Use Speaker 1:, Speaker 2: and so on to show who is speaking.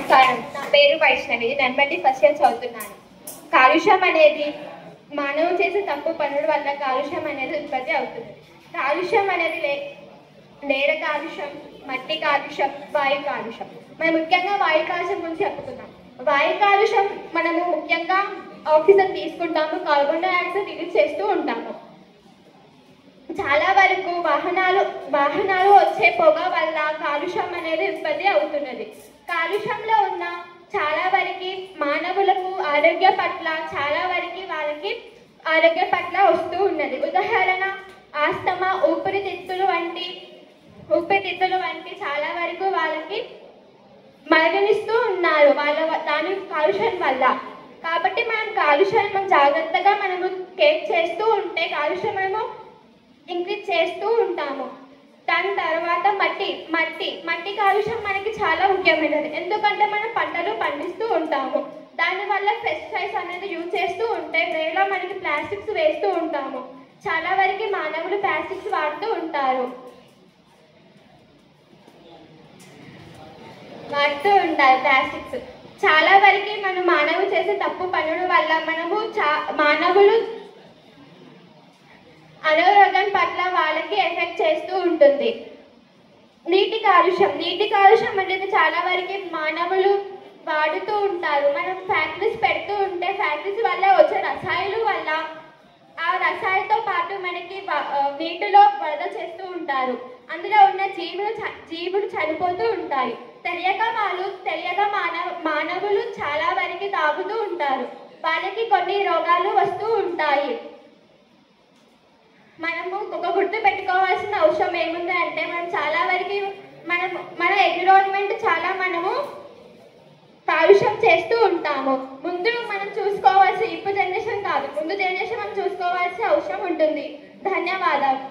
Speaker 1: నమస్కారం. నా పేరు వైష్ణవి. నేను ఫస్ట్ ఇయర్ చదువుతున్నాను. కాలుష్యం అనేది మానవుడు చేసే తప్పు పనుల వల్ల కాలుష్యం అనేది ఉత్పత్తి అవుతుంది. కాలుష్యం అనేది నేల కాలుష్యం, మట్టి కాలుష్యం, వాయు కాలుష్యం. మనం ముఖ్యంగా వాయు కాలుష్యం గురించి చెప్పుకుందాం. వాయు కాలుష్యం మనము ముఖ్యంగా ఆక్సిజన్ తీసుకుంటాము, కార్బన్ డైఆక్సైడ్ రిలీజ్ చేస్తూ ఉంటాము. చాలా వరకు వాహనాలు వచ్చే పొగ వల్ల కాలుష్యం అనేది ఉత్పత్తి అవుతున్నది. కాలుష్యంలో ఉన్న చాలా వరకు మానవులకు ఆరోగ్య పట్ల వస్తూ ఉన్నది. ఉదాహరణ ఆస్తమా, ఊపిరితిత్తులు వంటి చాలా వరకు వాళ్ళకి మరణిస్తూ ఉన్నారు దాని కాలుష్యం వల్ల. కాబట్టి మనం కాలుష్యాన్ని జాగ్రత్తగా మనము కేర్ చేస్తూ ఉంటే కాలుష్యం మనము ఇంక్రీజ్ చేస్తూ ఉంటాము. దాని తర్వాత మట్టి కాలుష్యం మనకి చాలా ముఖ్యమైనది. ఎందుకంటే మనం పంటలు పండిస్తూ ఉంటాము. దానివల్ల పెస్టిసైడ్స్ అనేది యూజ్ చేస్తూ ఉంటే వేళ మనకి ప్లాస్టిక్స్ వేస్తూ ఉంటాము. చాలా వరకు మానవులు ప్లాస్టిక్స్ వాడుతూ ఉంటారు ప్లాస్టిక్స్. చాలా వరకు మనం మానవులు చేసే తప్పు పనుల వల్ల మానవులు అనారోగ్యం పట్ల వాళ్ళకి ఎఫెక్ట్ చేస్తూ ఉంటుంది. నీటి కాలుష్యం అనేది చాలా వరకు మానవులు వాడుతూ ఉంటారు. మనం ఫ్యాక్టరీస్ పెడుతూ ఉంటే ఫ్యాక్టరీస్ వల్ల వచ్చే రసాయనాల వల్ల ఆ రసాయనతో పాటు మనకి నీటిలో వరద చేస్తూ ఉంటారు. అందులో ఉన్న జీవులు చనిపోతూ ఉంటాయి. తెలియక మానవులు చాలా వరకు తాగుతూ ఉంటారు. వాళ్ళకి కొన్ని రోగాలు వస్తూ ఉంటాయి. మనము ఒక గుర్తు పెట్టుకోవాల్సిన అవసరం ఏముంది అంటే మనం చాలా వరకు మన ఎన్విరాన్మెంట్ చాలా మనము కాలుష్యం చేస్తూ ఉంటాము. ముందు మనం చూసుకోవాల్సి ఇప్పుడు జనరేషన్ కాదు, ముందు జనరేషన్ మనం చూసుకోవాల్సిన అవసరం ఉంటుంది. ధన్యవాదాలు.